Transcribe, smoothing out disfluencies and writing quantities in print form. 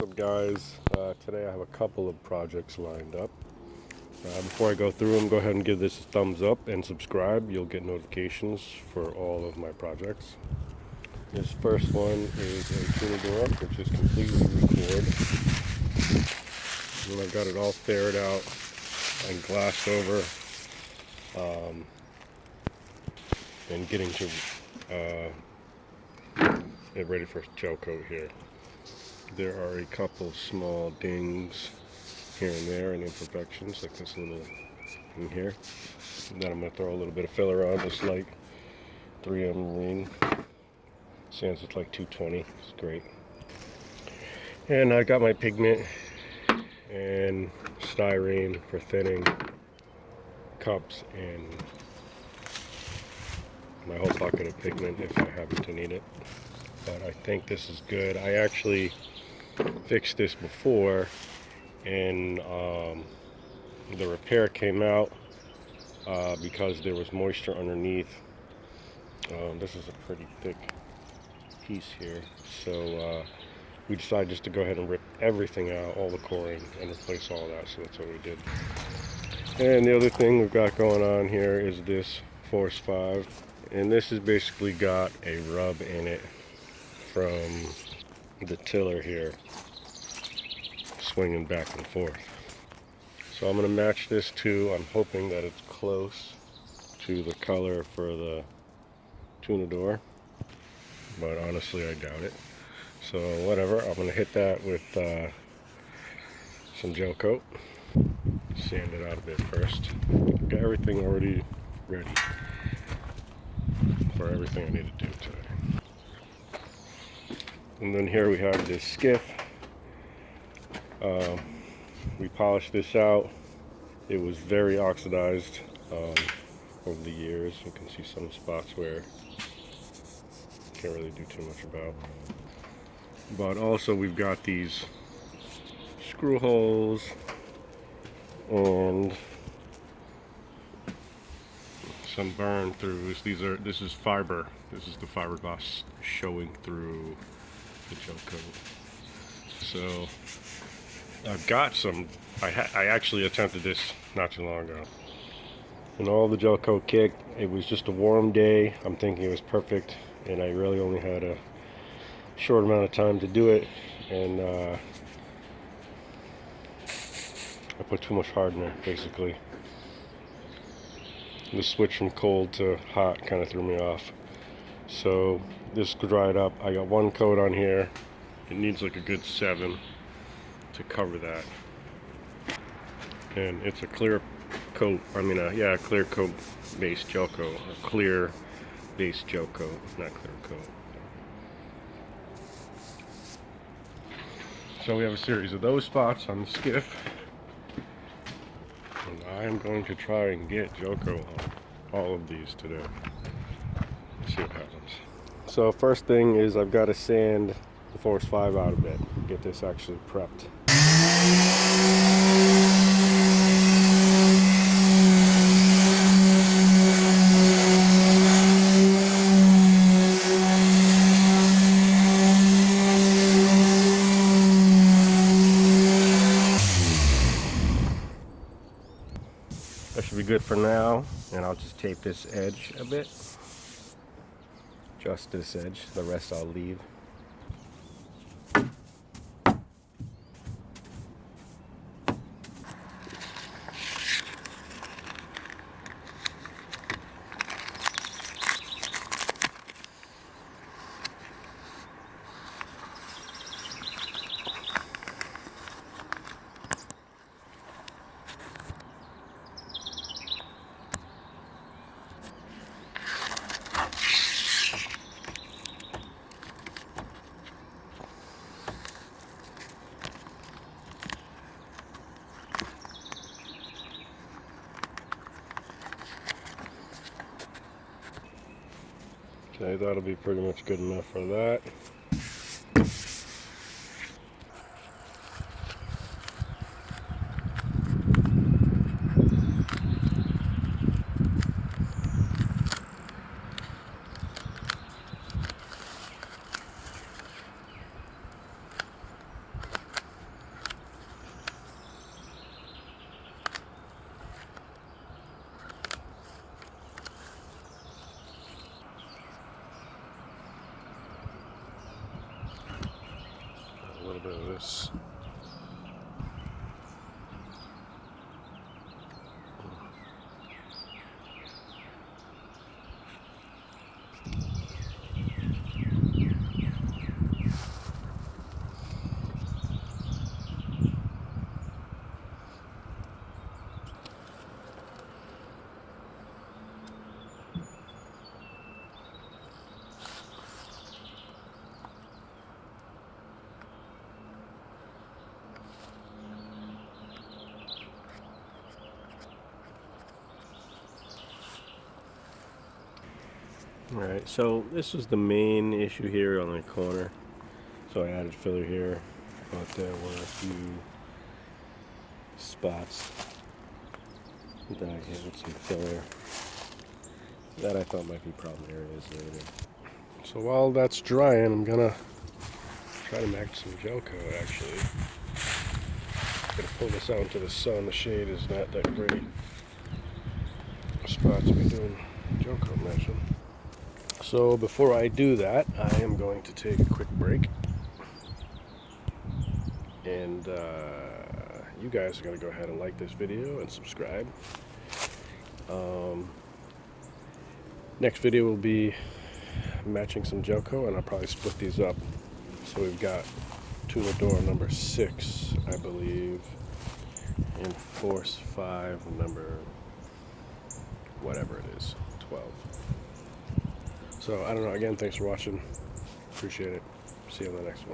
What's up, guys? Today I have a couple of projects lined up. Before I go through them, go ahead and give this a thumbs up and subscribe. You'll get notifications for all of my projects. This first one is a tuna door, which is completely restored. And I've got it all ferreted out and glassed over, and getting to get ready for gel coat here. There are a couple small dings here and there and imperfections, like this little thing here. And then I'm going to throw a little bit of filler on, just like 3M Marine. Sands it's like 220. It's great. And I got my pigment and styrene for thinning, cups, and my whole bucket of pigment if I happen to need it. But I think this is good. I actually fixed this before, and the repair came out because there was moisture underneath. This is a pretty thick piece here, so we decided just to go ahead and rip everything out, all the coring, and replace all that. So that's what we did. And the other thing we've got going on here is this Force 5, and this has basically got a rub in it from the tiller here, swinging back and forth. So I'm going to match this to, I'm hoping that it's close to the color for the tuna door, but honestly I doubt it. So whatever, I'm going to hit that with some gel coat, sand it out a bit first. Got everything already ready for everything I need to do today. And then here we have this skiff. We polished this out. It was very oxidized over the years. You can see some spots where can't really do too much about. But also we've got these screw holes and some burn throughs. This is fiber. This is the fiberglass showing through the gel coat. So I've got some. I actually attempted this not too long ago, and all the gel coat kicked. It was just a warm day. I'm thinking it was perfect, and I really only had a short amount of time to do it, and I put too much hardener basically. The switch from cold to hot kind of threw me off. So this dried up. I got one coat on here. It needs like a good 7 to cover that. And it's a clear coat. I mean, a clear coat based gel coat. A clear based gel coat, not clear coat. So we have a series of those spots on the skiff. And I'm going to try and get gel coat on all of these today. Let's see what happens. So first thing is I've got to sand the Force 5 out a bit, get this actually prepped. That should be good for now, and I'll just tape this edge a bit. Just this edge, the rest I'll leave. Okay, that'll be pretty much good enough for that. little bit of this. Alright, so this is the main issue here on the corner. So I added filler here, but there were a few spots that I gave it some filler that I thought might be problem areas later. So while that's drying, I'm gonna try to make some gel coat actually. Gonna pull this out into the sun. The shade is not that great. Spot to be doing gel coat meshing. So before I do that, I am going to take a quick break, and you guys are going to go ahead and like this video and subscribe. Next video will be matching some gel coat, and I'll probably split these up. So we've got tuna door number 6, I believe, and force 5 number whatever it is, 12. So, I don't know. Again, thanks for watching. Appreciate it. See you on the next one.